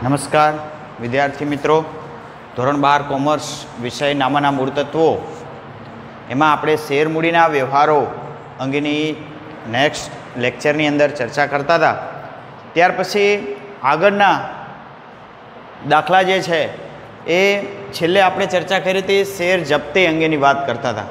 નમસ્કાર વિદ્યાર્થી મિત્રો, ધોરણ 12 કોમર્સ વિષય નામાના મૂળ તત્વો એમાં આપણે શેર મૂડીના વ્યવહારો અંગેની નેક્સ્ટ લેક્ચરની અંદર ચર્ચા કરતા હતા. ત્યાર પછી આગળના દાખલા જે છે એ છેલ્લે આપણે ચર્ચા કરી હતી શેર જપ્તી અંગેની વાત કરતા હતા.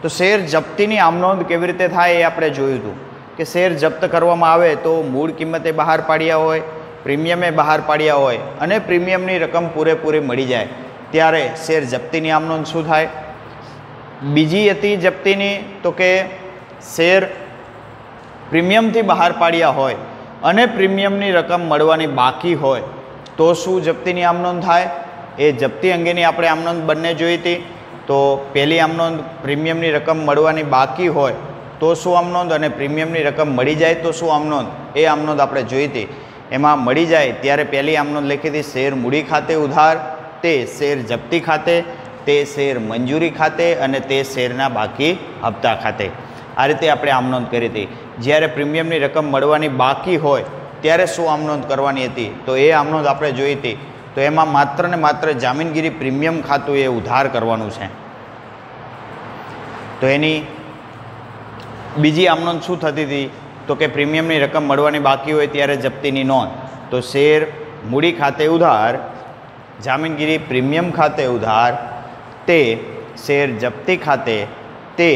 તો શેર જપ્તીની આમનોંધ કેવી રીતે થાય એ આપણે જોયું હતું કે શેર જપ્ત કરવામાં આવે તો મૂળ કિંમતે બહાર પાડ્યા હોય, પ્રીમિયમે બહાર પાડ્યા હોય અને પ્રીમિયમની રકમ પૂરેપૂરી મળી જાય ત્યારે શેર જપ્તીની આમનોંધ શું થાય. બીજી હતી જપ્તીની તો કે શેર પ્રીમિયમથી બહાર પાડ્યા હોય અને પ્રીમિયમની રકમ મળવાની બાકી હોય તો શું જપ્તીની આમનોંધ થાય. એ જપ્તી અંગેની આપણે આમનોંધ બંને જોઈ હતી. તો પહેલી આમનોંધ પ્રીમિયમની રકમ મળવાની બાકી હોય તો શું આમનોંધ અને પ્રીમિયમની રકમ મળી જાય તો શું આમનોંધ, એ આમનોંધ આપણે જોઈ હતી. એમાં મળી જાય ત્યારે પહેલી આમનોંધ લખી હતી શેર મૂડી ખાતે ઉધાર, તે શેર જપ્તી ખાતે, તે શેર મંજૂરી ખાતે અને તે શેરના બાકી હપ્તા ખાતે. આ રીતે આપણે આમનોંધ કરી હતી. જ્યારે પ્રીમિયમની રકમ મળવાની બાકી હોય ત્યારે શું આમનોંધ કરવાની હતી તો એ આમનોંધ આપણે જોઈ હતી. તો એમાં માત્ર ને માત્ર જામીનગીરી પ્રીમિયમ ખાતું એ ઉધાર કરવાનું છે. તો એની બીજી આમનોંધ શું થતી હતી તો કે પ્રીમિયમની રકમ મળવાની બાકી હોય ત્યારે જપ્તીની નોંધ. તો શેર મૂડી ખાતે ઉધાર, જામીનગીરી પ્રીમિયમ ખાતે ઉધાર, તે શેર જપ્તી ખાતે, તે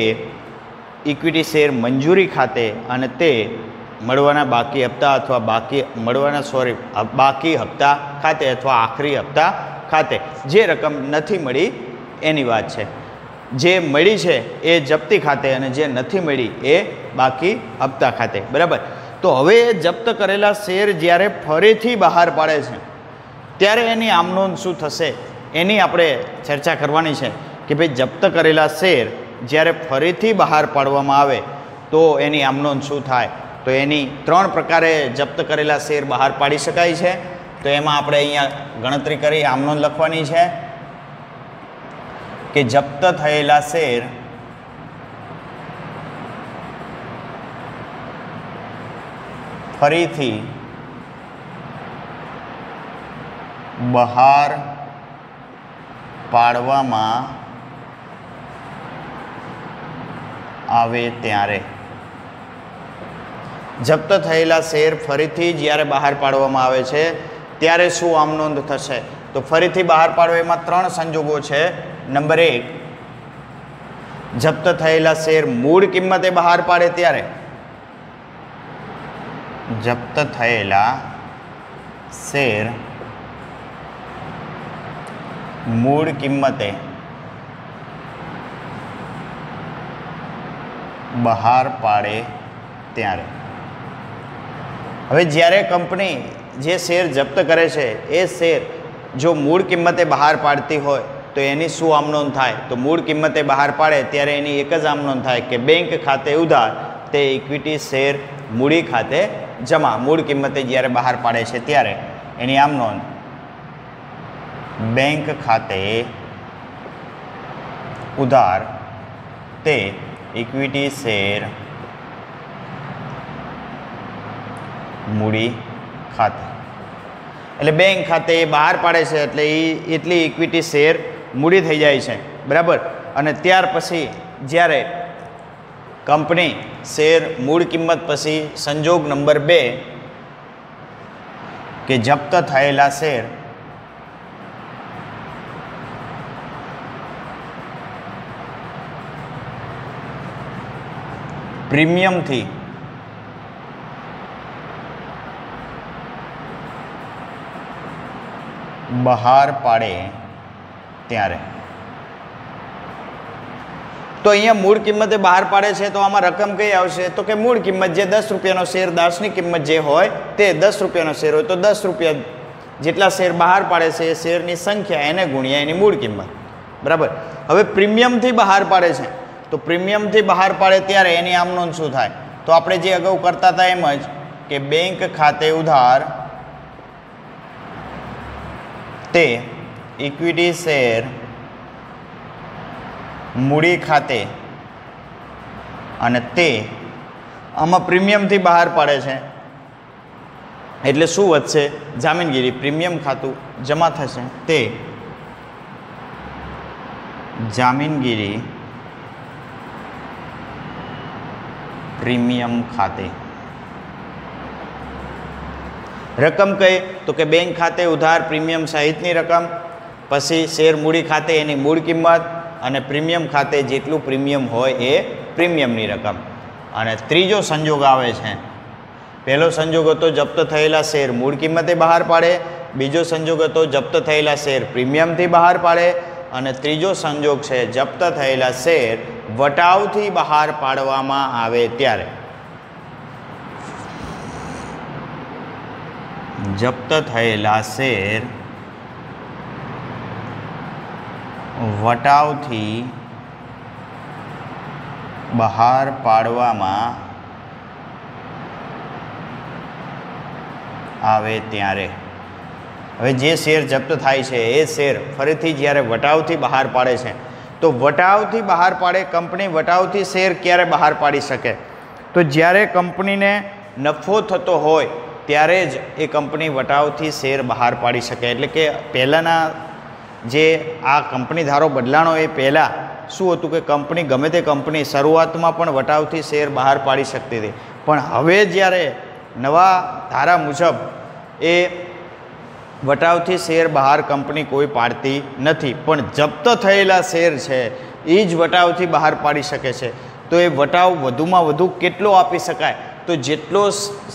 ઇક્વિટી શેર મંજૂરી ખાતે અને તે મળવાના બાકી હપ્તા અથવા બાકી હપ્તા ખાતે અથવા આખરી હપ્તા ખાતે. જે રકમ નથી મળી એની વાત છે. જે મળી છે એ જપ્તી ખાતે અને જે નથી મળી એ બાકી હપ્તા ખાતે. બરાબર. તો હવે જપ્ત કરેલા શેર જ્યારે ફરીથી બહાર પાડે છે ત્યારે એની આમનોંધ શું થશે એની આપણે ચર્ચા કરવાની છે કે ભાઈ જપ્ત કરેલા શેર જ્યારે ફરીથી બહાર પાડવામાં આવે તો એની આમનોંધ શું થાય. તો એની 3 પ્રકારે જપ્ત કરેલા શેર બહાર પાડી શકાય છે. તો એમાં આપણે અહીંયા ગણતરી કરી આમનોંધ લખવાની છે કે જપ્ત થયેલા શેર ફરીથી બહાર પાડવામાં આવે ત્યારે. જપ્ત થયેલા શેર ફરીથી જ્યારે બહાર પાડવામાં આવે છે ત્યારે શું આમનોંધ થશે. તો ફરીથી બહાર પાડવા એમાં 3 સંજોગો છે. નંબર 1, જપ્ત થયેલા શેર મૂળ કિંમતે બહાર પાડે ત્યારે. જપ્ત થયેલા શેર મૂળ કિંમતે બહાર પાડે ત્યારે. હવે જ્યારે કંપની જે શેર જપ્ત કરે છે એ શેર જો મૂળ કિંમતે બહાર પાડતી હોય તો એની શું આમનોંધ થાય. તો મૂળ કિંમતે બહાર પાડે ત્યારે એની એક જ આમનોંધ થાય કે બેંક ખાતે ઉધાર, તે ઇક્વિટી શેર મૂડી ખાતે જમા. મૂળ કિંમતે જ્યારે બહાર પાડે છે ત્યારે એની આમનોંધ બેંક ખાતે ઉધાર, તે ઇક્વિટી શેર મૂડી ખાતે. એટલે બેંક ખાતે એ બહાર પાડે છે એટલે એટલી ઇક્વિટી શેર મૂડી થઈ જાય છે. બરાબર. અને ત્યાર પછી જ્યારે કંપની શેર મૂળ કિંમત પછી સંજોગ નંબર 2 કે જપ્ત થયેલા શેર પ્રીમિયમથી બહાર પાડે ત્યારે. તો અહીંયા મૂળ કિંમતે બહાર પાડે છે તો આમાં રકમ કઈ આવશે તો કે મૂળ કિંમત જે 10 રૂપિયાનો શેર, દાસની કિંમત જે હોય તે 10 રૂપિયાનો શેર હોય તો 10 રૂપિયા જેટલા શેર બહાર પાડે છે એ શેરની સંખ્યા એને ગુણ્યા એની મૂળ કિંમત. બરાબર. હવે પ્રીમિયમથી બહાર પાડે છે તો પ્રીમિયમથી બહાર પાડે ત્યારે એની આમનોંધ શું થાય. તો આપણે જે અગાઉ કરતા હતા એમ જ કે બેંક ખાતે ઉધાર, તે ઇક્વિટી શેર મૂડી ખાતે અને તે આમાં પ્રીમિયમથી બહાર પાડે છે એટલે શું વધશે? જામીનગીરી પ્રીમિયમ ખાતું જમા થશે તે જામીનગીરી પ્રીમિયમ ખાતે. રકમ કઈ? તો કે બેંક ખાતે ઉધાર પ્રીમિયમ સહિતની રકમ, પછી શેર મૂડી ખાતે એની મૂળ કિંમત, અને પ્રીમિયમ ખાતે જેટલું પ્રીમિયમ હોય એ પ્રીમિયમની રકમ. અને ત્રીજો સંજોગ આવે છે. પહેલો સંજોગ હતો જપ્ત થયેલા શેર મૂળ કિંમતે બહાર પાડે, બીજો સંજોગ હતો જપ્ત થયેલા શેર પ્રીમિયમથી બહાર પાડે, અને ત્રીજો સંજોગ છે જપ્ત થયેલા શેર વટાવથી બહાર પાડવામાં આવે ત્યારે. જપ્ત થયેલા શેર વટાવથી બહાર પાડવામાં આવે ત્યારે. હવે જે શેર જપ્ત થાય છે એ શેર ફરીથી જ્યારે વટાવથી બહાર પાડે છે, તો વટાવથી બહાર પાડે કંપની વટાવથી શેર ક્યારે બહાર પાડી શકે? તો જ્યારે કંપનીને નફો થતો હોય ત્યારે જ એ કંપની વટાવથી શેર બહાર પાડી શકે. એટલે કે પહેલાંના જે આ કંપની ધારો બદલાણો એ પહેલાં શું હતું કે કંપની ગમે તે કંપની શરૂઆતમાં પણ વટાવથી શેર બહાર પાડી શકતી હતી, પણ હવે જ્યારે નવા ધારા મુજબ એ વટાવથી શેર બહાર કંપની કોઈ પાડતી નથી, પણ જપ્ત થયેલા શેર છે એ જ વટાવથી બહાર પાડી શકે છે. તો એ વટાવ વધુમાં વધુ કેટલો આપી શકાય? તો જેટલો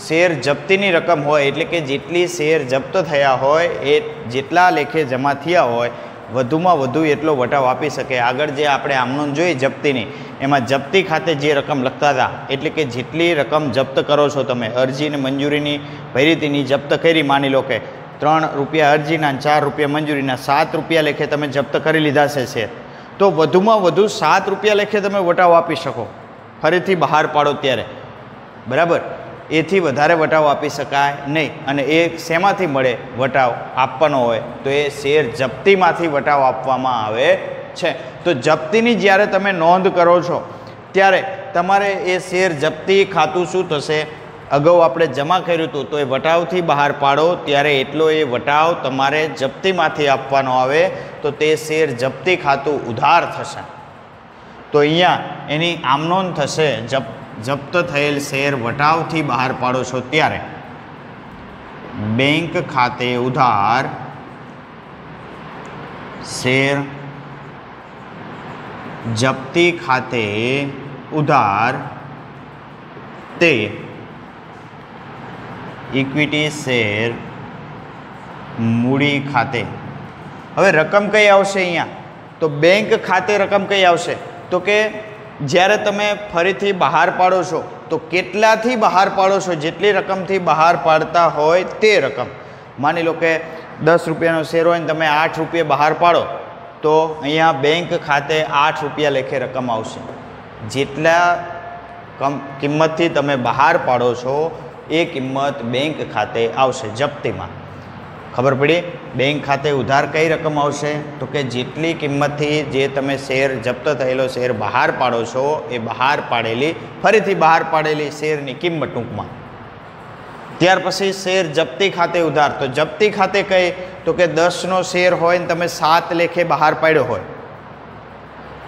શેર જપ્તીની રકમ હોય, એટલે કે જેટલી શેર જપ્ત થયા હોય એ જેટલા લેખે જમા થયા હોય વધુમાં વધુ એટલો વટાવ આપી શકે. આગળ જે આપણે આમનોંધ જોઈ જપ્તીની, એમાં જપ્તી ખાતે જે રકમ લખતા હતા, એટલે કે જેટલી રકમ જપ્ત કરો છો તમે, અરજીની મંજૂરીની ભરીતીની જપ્ત કરી, માની લો કે 3 રૂપિયા અરજીના 4 રૂપિયા મંજૂરીના 7 રૂપિયા લેખે તમે જપ્ત કરી લીધા છે શેર, તો વધુમાં વધુ 7 રૂપિયા લેખે તમે વટાવ આપી શકો ફરીથી બહાર પાડો ત્યારે, બરાબર. એથી વધારે વટાવ આપી શકાય નહીં. અને એ શેમાંથી મળે વટાવ આપવાનો હોય? તો એ શેર જપ્તીમાંથી વટાવ આપવામાં આવે છે. તો જપ્તીની જ્યારે તમે નોંધ કરો છો ત્યારે તમારે એ શેર જપ્તી ખાતું શું થશે? અગાઉ આપણે જમા કર્યું હતું, તો એ વટાવથી બહાર પાડો ત્યારે એટલો એ વટાવ તમારે જપ્તીમાંથી આપવાનો આવે, તો તે શેર જપ્તી ખાતું ઉધાર થશે. તો અહીંયા એની આમનોંધ થશે જપ્ત થયેલ શેર વટાવથી બહાર પાડો છો ત્યારે બેંક ખાતે ઉધાર શેર જપ્તી ખાતે ઉધાર તે ઇક્વિટી શેર મૂડી ખાતે. હવે રકમ કઈ આવશે અહીંયા? તો બેંક ખાતે રકમ કઈ આવશે? તો કે જ્યારે તમે ફરીથી બહાર પાડો છો તો કેટલાથી બહાર પાડો છો? જેટલી રકમથી બહાર પાડતા હોય તે રકમ. માની લો કે 10 રૂપિયાનો શેર હોય ને તમે 8 રૂપિયા બહાર પાડો, તો અહીંયા બેંક ખાતે 8 રૂપિયા લેખે રકમ આવશે. જેટલા કિંમતથી તમે બહાર પાડો છો એ કિંમત બેંક ખાતે આવશે જપ્તીમાં. ખબર પડી? બેંક ખાતે ઉધાર કઈ રકમ આવશે? તો કે જેટલી કિંમતથી જે તમે શેર જપ્ત થયેલો શેર બહાર પાડો છો એ બહાર પાડેલી ફરીથી બહાર પાડેલી શેરની કિંમત ટૂંકમાં. ત્યાર પછી શેર જપ્તી ખાતે ઉધાર. તો જપ્તી ખાતે કઈ? તો કે 10નો શેર હોય ને તમે 7 લેખે બહાર પાડ્યો હોય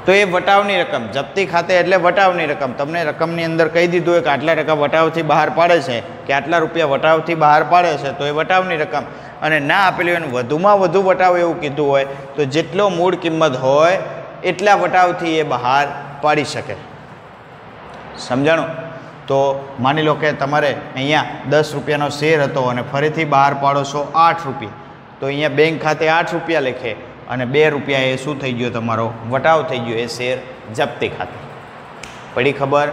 તો એ વટાવની રકમ. જપ્તી ખાતે એટલે વટાવની રકમ. તમને રકમની અંદર કહી દીધું હોય કે આટલા ટકા વટાવથી બહાર પાડે છે કે આટલા રૂપિયા વટાવથી બહાર પાડે છે, તો એ વટાવની રકમ. અને ના આપેલી હોય વધુમાં વધુ વટાવ એવું કીધું હોય તો જેટલો મૂળ કિંમત હોય એટલા વટાવથી એ બહાર પાડી શકે. સમજાણું? તો માની લો કે તમારે અહીંયા 10 રૂપિયાનો શેર હતો અને ફરીથી બહાર પાડો છો 8 રૂપિયા, તો અહીંયા બેંક ખાતે 8 રૂપિયા લેખે અને 2 રૂપિયા એ શું થઈ ગયો? તમારો વટાવ થઈ ગયો. એ શેર જપ્તી ખાતે. પડી ખબર?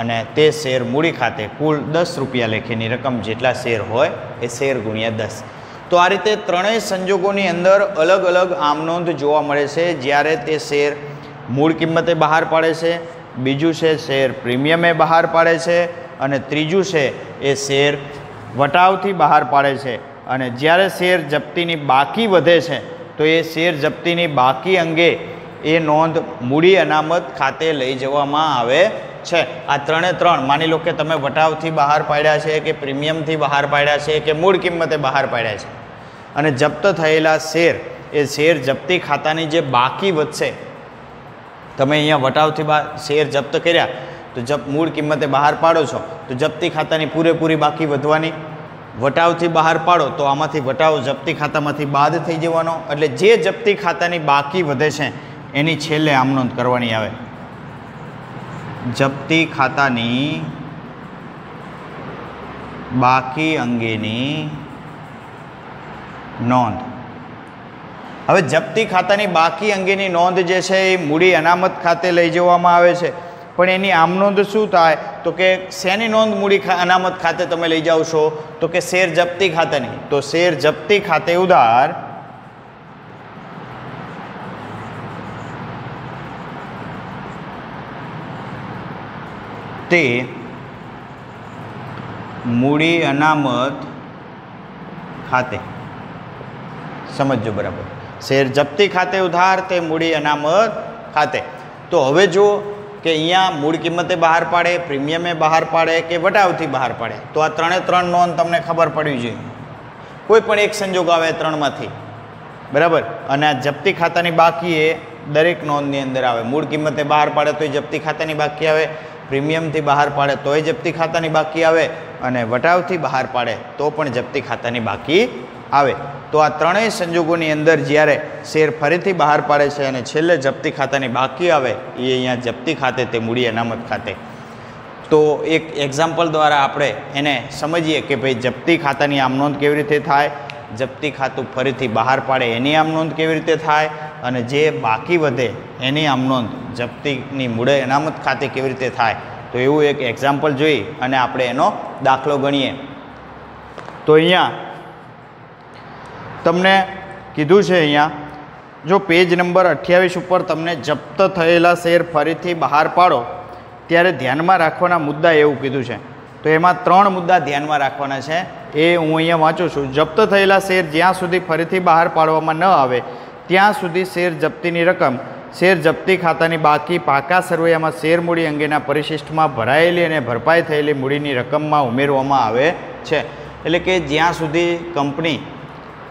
અને તે શેર મૂડી ખાતે કુલ 10 રૂપિયા લેખેની રકમ જેટલા શેર હોય એ શેર ગુણ્યા 10. તો આ રીતે ત્રણેય સંજોગોની અંદર અલગ અલગ આમનોંધ જોવા મળે છે. જ્યારે તે શેર મૂળ કિંમતે બહાર પાડે છે, બીજું છે શેર પ્રીમિયમે બહાર પાડે છે, અને ત્રીજું છે એ શેર વટાવથી બહાર પાડે છે. અને જ્યારે શેર જપ્તીની બાકી વધે છે તો એ શેર જપ્તીની બાકી અંગે એ નોંધ મૂડી અનામત ખાતે લઈ જવામાં આવે છે। આ ત્રણે ત્રણ માની લો કે તમે વટાવથી બહાર પાડ્યા છે કે પ્રીમિયમથી બહાર પાડ્યા છે કે મૂળ કિંમતે બહાર પાડ્યા છે અને જપ્ત થયેલા શેર એ શેર જપ્તી ખાતાની જે બાકી વધશે, તમે અહીંયા વટાવથી શેર જપ્ત કર્યા તો મૂળ કિંમતે બહાર પાડો છો તો જપ્તી ખાતાની પૂરેપૂરી બાકી વધવાની, વટાવથી બહાર પાડો તો આમાંથી વટાવ જપ્તી ખાતામાંથી બાદ થઈ જવાનો, એટલે જે જપ્તી ખાતાની બાકી વધે છે એની છેલ્લે આમ નોંધ કરવાની આવે। જપ્તી ખાતાની બાકી અંગેની નોંધ। હવે જપ્તી ખાતાની બાકી અંગેની નોંધ જે છે એ મૂડી અનામત ખાતે લઈ જવામાં આવે છે, પણ એની આમ નોંધ શું થાય તો કે શેની નોંધ મૂડી અનામત ખાતે તમે લઈ જાઓ છો તો કે શેર જપ્તી ખાતાની। તો શેર જપ્તી ખાતે ઉધાર તે મૂડી અનામત ખાતે, સમજો બરાબર, શેર જપ્તી ખાતે ઉધાર તે મૂડી અનામત ખાતે। તો હવે જો કે અહીંયા મૂળ કિંમતે બહાર પાડે, પ્રીમિયમે બહાર પાડે કે વટાવથી બહાર પાડે, તો આ ત્રણે ત્રણ નોંધ તમને ખબર પડવી જોઈએ। કોઈ પણ એક સંજોગ આવે ત્રણમાંથી, બરાબર, અને આ જપ્તી ખાતાની બાકી એ દરેક નોંધની અંદર આવે। મૂળ કિંમતે બહાર પાડે તોય જપ્તી ખાતાની બાકી આવે, પ્રીમિયમથી બહાર પાડે તોય જપ્તી ખાતાની બાકી આવે અને વટાવથી બહાર પાડે તો પણ જપ્તી ખાતાની બાકી આવે। તો આ ત્રણેય સંજોગોની અંદર જ્યારે શેર ફરીથી બહાર પાડે છે અને છેલ્લે જપ્તી ખાતાની બાકી આવે એ અહીંયા જપ્તી ખાતે તે મૂડી અનામત ખાતે। તો એક એક્ઝામ્પલ દ્વારા આપણે એને સમજીએ કે ભાઈ જપ્તી ખાતાની આમ નોંધ કેવી રીતે થાય, જપ્તી ખાતું ફરીથી બહાર પાડે એની આમ નોંધ કેવી રીતે થાય અને જે બાકી વધે એની આમ નોંધ જપ્તીની મૂડી અનામત ખાતે કેવી રીતે થાય। તો એવું એક એક્ઝામ્પલ જોઈ અને આપણે એનો દાખલો ગણીએ। તો અહીંયા તમને કીધું છે, અહીંયા જો પેજ નંબર 28 ઉપર તમને જપ્ત થયેલા શેર ફરીથી બહાર પાડો ત્યારે ધ્યાનમાં રાખવાના મુદ્દા એવું કીધું છે। તો એમાં ત્રણ મુદ્દા ધ્યાનમાં રાખવાના છે, એ હું અહીંયા વાંચું છું। જપ્ત થયેલા શેર જ્યાં સુધી ફરીથી બહાર પાડવામાં ન આવે ત્યાં સુધી શેર જપ્તીની રકમ શેર જપ્તી ખાતાની બાકી પાકા સરવૈયામાં શેર મૂડી અંગેના પરિશિષ્ટમાં ભરાયેલી અને ભરપાઈ થયેલી મૂડીની રકમમાં ઉમેરવામાં આવે છે। એટલે કે જ્યાં સુધી કંપની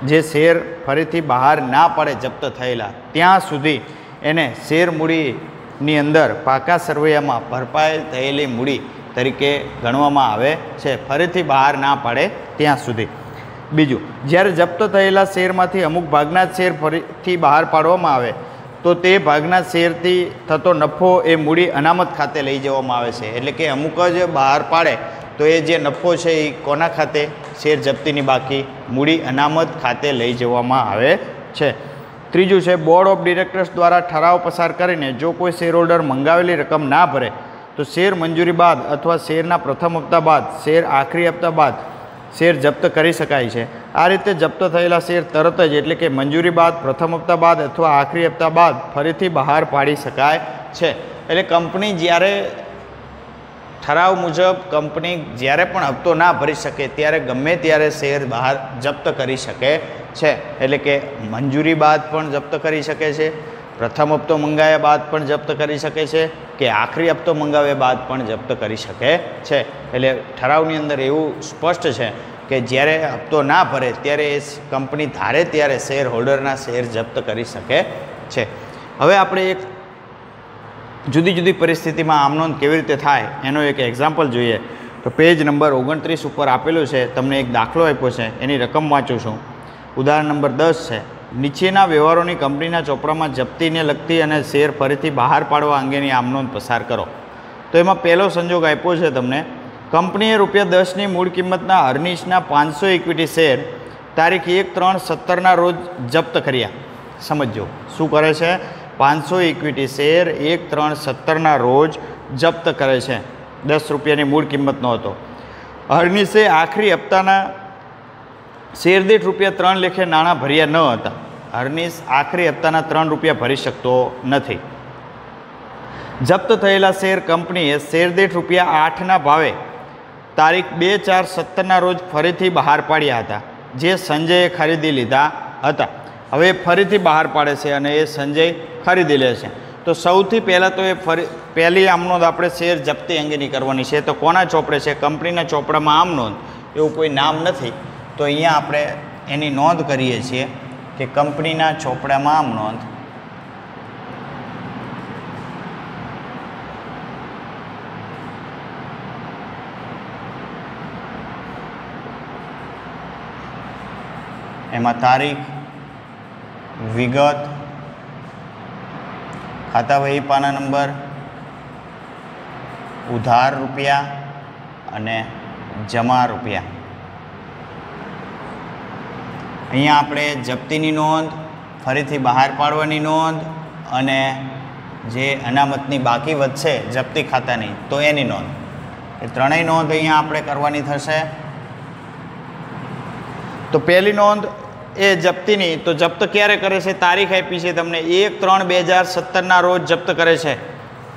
જે શેર ફરીથી બહાર ના પાડે જપ્ત થયેલા ત્યાં સુધી એને શેર મૂડીની અંદર પાકા સરવૈયામાં ભરપાઈ થયેલી મૂડી તરીકે ગણવામાં આવે છે, ફરીથી બહાર ના પાડે ત્યાં સુધી। બીજું, જ્યારે જપ્ત થયેલા શેરમાંથી અમુક ભાગના શેર ફરીથી બહાર પાડવામાં આવે તો તે ભાગના શેરથી થતો નફો એ મૂડી અનામત ખાતે લઈ જવામાં આવે છે। એટલે કે અમુક જ બહાર પાડે તો એ જે નફો છે એ કોના ખાતે, શેર જપ્તીની બાકી મૂડી અનામત ખાતે લઈ જવામાં આવે છે। ત્રીજું છે, બોર્ડ ઓફ ડિરેક્ટર્સ દ્વારા ઠરાવ પસાર કરીને જો કોઈ શેર હોલ્ડર મંગાવેલી રકમ ના ભરે તો શેર મંજૂરી બાદ અથવા શેરના પ્રથમ હપ્તા બાદ શેર આખરી હપ્તા બાદ શેર જપ્ત કરી શકાય છે। આ રીતે જપ્ત થયેલા શેર તરત જ એટલે કે મંજૂરી બાદ, પ્રથમ હપ્તા બાદ અથવા આખરી હપ્તા બાદ ફરીથી બહાર પાડી શકાય છે। એટલે કંપની જ્યારે ઠરાવ મુજબ કંપની જ્યારે પણ હપ્તો ના ભરી શકે ત્યારે ગમે ત્યારે શેર બહાર જપ્ત કરી શકે છે। એટલે કે મંજૂરી બાદ પણ જપ્ત કરી શકે છે, પ્રથમ હપ્તો મંગાવ્યા બાદ પણ જપ્ત કરી શકે છે કે આખરી હપ્તો મંગાવ્યા બાદ પણ જપ્ત કરી શકે છે। એટલે ઠરાવની અંદર એવું સ્પષ્ટ છે કે જ્યારે હપ્તો ના ભરે ત્યારે એ કંપની ધારે ત્યારે શેર હોલ્ડરના શેર જપ્ત કરી શકે છે। હવે આપણે એક જુદી જુદી પરિસ્થિતિમાં આમ નોંધ કેવી રીતે થાય એનો એક એક્ઝામ્પલ જોઈએ। તો પેજ નંબર 29 ઉપર આપેલું છે, તમને એક દાખલો આપ્યો છે, એની રકમ વાંચું છું। ઉદાહરણ નંબર 10 છે, નીચેના વ્યવહારોની કંપનીના ચોપડામાં જપ્તીને લગતી અને શેર ફરીથી બહાર પાડવા અંગેની આમ નોંધ પસાર કરો। તો એમાં પહેલો સંજોગ આપ્યો છે તમને, કંપનીએ ₹10ની મૂળ કિંમતના હર્નિશના 500 ઇક્વિટી શેર તારીખ 1/3/17ના રોજ જપ્ત કર્યા। સમજો શું કરે છે, 500 ઇક્વિટી શેર 1/3/17ના રોજ જપ્ત કરે છે, ₹10ની મૂળ કિંમતનો હતો। હર્નિશે આખરી હપ્તાના શેર દીઠ ₹3 લેખે નાણાં ભર્યા ન હતા। હર્નિશ આખરી હપ્તાના ₹3 ભરી શકતો નથી। જપ્ત થયેલા શેર કંપનીએ શેર દીઠ ₹8ના ભાવે તારીખ 2/4/17ના રોજ ફરીથી બહાર પાડ્યા હતા, જે સંજયે ખરીદી લીધા હતા। હવે ફરીથી બહાર પાડે છે અને એ સંજય ખરીદી લે છે। તો સૌથી પહેલાં તો એ પહેલી આમ નોંધ આપણે શેર જપ્તી અંગેની કરવાની છે. તો કોના ચોપડે છે? કંપનીના ચોપડામાં આમ નોંધ એવું કોઈ નામ નથી, તો અહીંયા આપણે એની નોંધ કરીએ છીએ કે કંપનીના ચોપડામાં આમ નોંધ. એમાં તારીખ, વિગત, ખાતા વહી પાના નંબર, ઉધાર રૂપિયા અને જમા રૂપિયા. અહીંયા આપણે જપ્તીની નોંધ, ફરીથી બહાર પાડવાની નોંધ અને જે અનામતની બાકી વધશે જપ્તી ખાતાની તો એની નોંધ, એ ત્રણેય નોંધ અહીંયા આપણે કરવાની થશે. તો પહેલી નોંધ એ જપ્તીની, તો જપ્ત ક્યારે કરે છે? તારીખ આપી છે તમને 1/3/2017 રોજ જપ્ત કરે છે.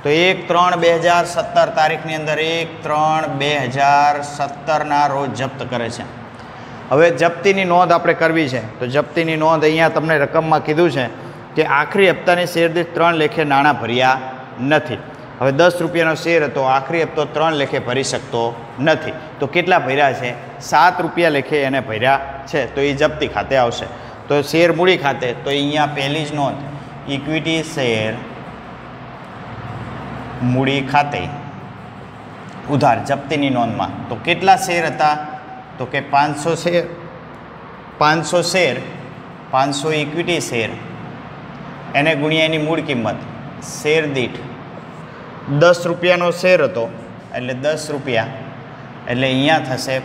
તો 1/3/2017 તારીખની અંદર 1/3/2017 રોજ જપ્ત કરે છે. હવે જપ્તીની નોંધ આપણે કરવી છે. તો જપ્તીની નોંધ અહીંયા તમને રકમમાં કીધું છે કે આખરી હપ્તાની શેર દીઠ 3 લેખે નાણાં ભર્યા નથી. હવે 10 રૂપિયાનો શેર હતો, આખરી હપ્તો 3 લેખે ભરી શકતો નથી. તો કેટલા ભર્યા છે? 7 રૂપિયા લેખે એને ભર્યા છે. તો એ જપ્તી ખાતે આવશે. તો શેર મૂડી ખાતે, તો અહીંયા પહેલી જ નોંધ ઇક્વિટી શેર મૂડી ખાતે ઉધાર જપ્તીની નોંધમાં. તો કેટલા શેર હતા? તો કે 500 શેર, 500 શેર, 500 ઇક્વિટી શેર એને ગુણ્યા એની મૂળ કિંમત. શેર દીઠ 10 રૂપિયાનો શેર હતો એટલે 10 રૂપિયા, એટલે અહીંયા થશે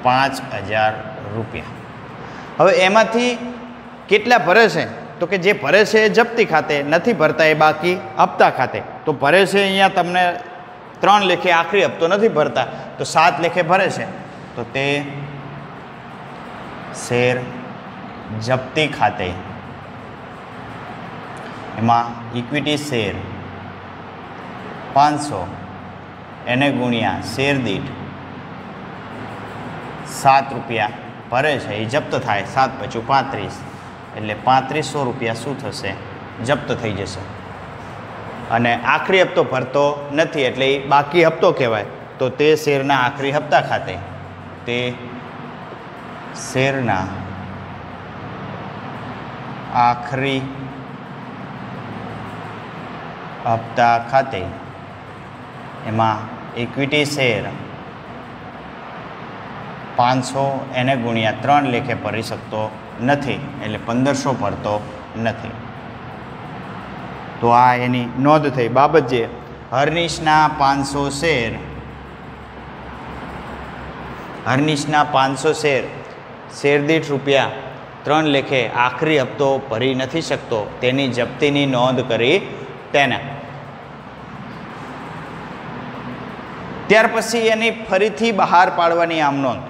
5000 રૂપિયા. હવે એમાંથી કેટલા ભરે છે? તો કે જે ભરે છે એ જપ્તી ખાતે, નથી ભરતા એ બાકી હપ્તા ખાતે. તો ભરે છે અહીંયા તમને 3 લેખે, આખરી હપ્તો નથી ભરતા તો 7 લેખે ભરે છે. તો તે શેર જપ્તી ખાતે, એમાં ઇક્વિટી શેર 500 એને ગુણ્યા શેર દીઠ 7 રૂપિયા ભરે છે એ જપ્ત થાય. 7 × 5 = 35, એટલે 3500 રૂપિયા શું થશે? જપ્ત થઈ જશે. અને આખરી હપ્તો ભરતો નથી એટલે એ બાકી હપ્તો કહેવાય. તો તે શેરના આખરી હપ્તા ખાતે, તે શેરના આખરી હપ્તા ખાતે એમાં ઇક્વિટી શેર 500 એને ગુણ્યા 3 લેખે ભરી શકતો નથી એટલે 1500 ભરતો નથી. તો આ એની નોંધ થઈ. બાબત જે હર્નિશના 500 શેર, હર્નિશના 500 શેર શેર દીઠ રૂપિયા 3 લેખે આખરી હપ્તો ભરી નથી શકતો, તેની જપ્તીની નોંધ કરી તેને. ત્યાર પછી એની ફરીથી બહાર પાડવાની આમ નોંધ.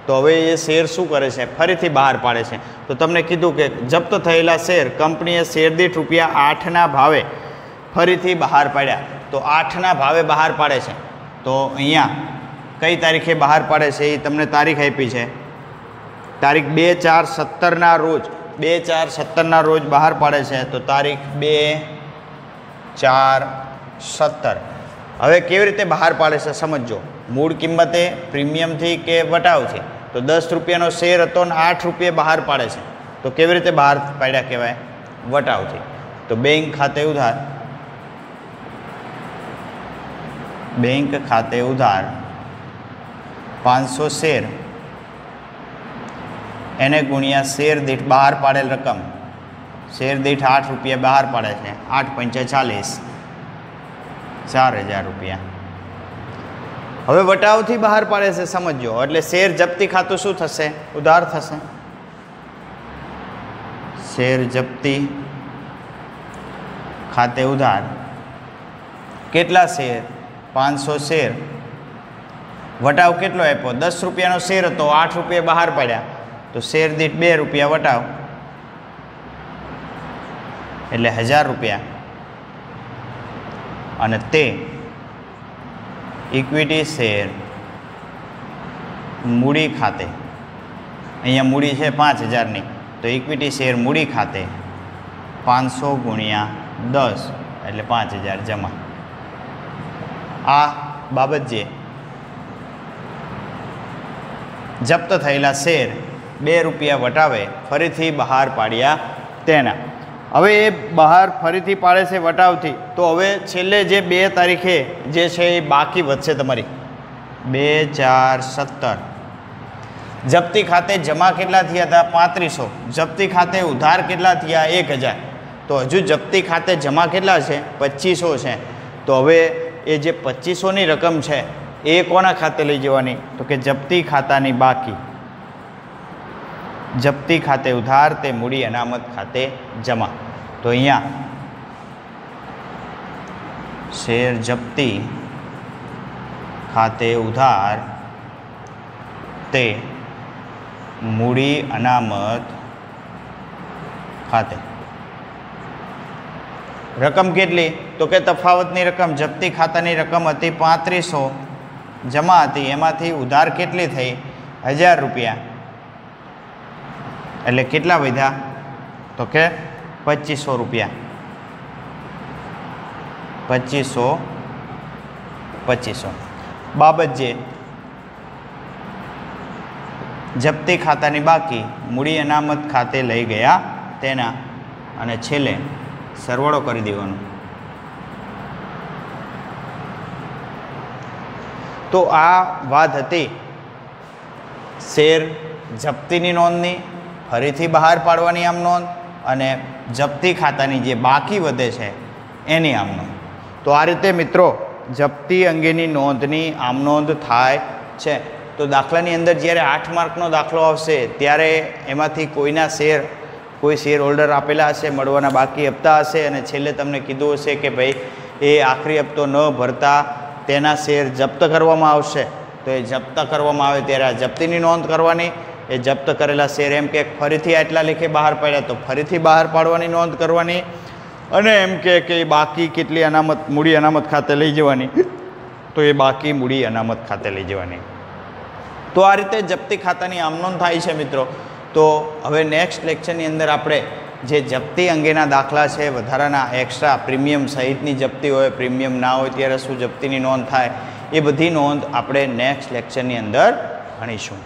તો હવે એ શેર શું કરે છે? ફરીથી બહાર પાડે છે. તો તમને કીધું કે જપ્ત થયેલા શેર કંપનીએ શેર દીઠ રૂપિયા 8ના ભાવે ફરીથી બહાર પાડ્યા. તો 8ના ભાવે બહાર પાડે છે. તો અહીંયા કઈ તારીખે બહાર પાડે છે? એ તમને તારીખ આપી છે. તારીખ 2/4/17 રોજ, 2/4/17 રોજ બહાર પાડે છે. તો તારીખ 2/4/17. હવે કેવી રીતે બહાર પાડે છે સમજો. મૂળ કિંમતે, પ્રીમિયમથી કે વટાવથી. તો 10 રૂપિયાનો શેર હતો ને 8 રૂપિયા બહાર પાડે છે. તો કેવી રીતે બહાર પાડ્યા કહેવાય? વટાવથી. તો બેંક ખાતે ઉધાર, બેંક ખાતે ઉધાર 500 શેર એને ગુણ્યા શેર દીઠ બહાર પાડેલ રકમ. શેર દીઠ 8 રૂપિયા બહાર પાડે છે. 8 × 5 = 40, 4000 રૂપિયા. હવે વટાવથી બહાર પાડે છે સમજો. એટલે શેર જપ્તી ખાતું શું થશે? ઉધાર થશે. શેર જપ્તી ખાતે ઉધાર. કેટલા શેર? 500 શેર. વટાવ કેટલો આપ્યો? 10 રૂપિયાનો શેર હતો, 8 રૂપિયા બહાર પાડ્યા. તો શેર દીઠ 2 રૂપિયા વટાવ એટલે 1000 રૂપિયા. અને તે ઇક્વિટી શેર મૂડી ખાતે, અહીંયા મૂડી છે 5000ની, તો ઇક્વિટી શેર મૂડી ખાતે 500 × 10 એટલે 5000 જમા. આ બાબત જે જપ્ત થયેલા શેર 2 રૂપિયા વટાવે ફરીથી બહાર પાડ્યા તેના. હવે એ બહાર ફરીથી પાડે છે વટાવથી, તો હવે છેલ્લે જે 2 તારીખે જે છે એ બાકી વધશે તમારી 2/4/17. જપ્તી ખાતે જમા કેટલા થયા હતા? 3500. જપ્તી ખાતે ઉધાર કેટલા થયા? 1000. તો હજુ જપ્તી ખાતે જમા કેટલા છે? 2500 છે. તો હવે એ જે 2500ની રકમ છે એ કોના ખાતે લઈ જવાની? તો કે જપ્તી ખાતાની બાકી. જપ્તી ખાતે ઉધાર તે મૂડી અનામત ખાતે જમા. તો અહીંયા શેર જપ્તી ખાતે ઉધાર તે મૂડી અનામત ખાતે. રકમ કેટલી? તો કે તફાવતની રકમ જપ્તી ખાતાની રકમ હતી 3500 જમા હતી, એમાંથી ઉધાર કેટલી થઈ? 1000 રૂપિયા. એટલે કેટલા વધ્યા? તો કે 2500 રૂપિયા. 2500 બાબત જે જપ્તી ખાતાની બાકી મૂડી અનામત ખાતે લઈ ગયા તેના, અને છેલ્લે સરવાળો કરી દેવાનો. તો આ વાત હતી શેર જપ્તીની નોંધની, ફરીથી બહાર પાડવાની આમ નોંધ, અને જપ્તી ખાતાની જે બાકી વધે છે એની આમ નોંધ. તો આ રીતે મિત્રો જપ્તી અંગેની નોંધની આમ નોંધ થાય છે. તો દાખલાની અંદર જ્યારે 8 માર્કનો દાખલો આવશે ત્યારે એમાંથી કોઈના શેર, કોઈ શેર હોલ્ડર આપેલા હશે, મળવાના બાકી હપ્તા હશે, અને છેલ્લે તમને કીધું હશે કે ભાઈ એ આખરી હપ્તો ન ભરતા તેના શેર જપ્ત કરવામાં આવશે. તો એ જપ્ત કરવામાં આવે ત્યારે આ જપ્તીની નોંધ કરવાની. એ જપ્ત કરેલા શેર એમ કે ફરીથી આટલા લેખે બહાર પાડ્યા તો ફરીથી બહાર પાડવાની નોંધ કરવાની, અને એમ કે બાકી કેટલી અનામત મૂડી અનામત ખાતે લઈ જવાની, તો એ બાકી મૂડી અનામત ખાતે લઈ જવાની. તો આ રીતે જપ્તી ખાતાની આમ નોંધ થાય છે મિત્રો. તો હવે નેક્સ્ટ લેક્ચરની અંદર આપણે જે જપ્તી અંગેના દાખલા છે, વધારાના એક્સ્ટ્રા પ્રીમિયમ સહિતની જપ્તી હોય, પ્રીમિયમ ના હોય ત્યારે શું જપ્તીની નોંધ થાય, એ બધી નોંધ આપણે નેક્સ્ટ લેક્ચરની અંદર ભણીશું.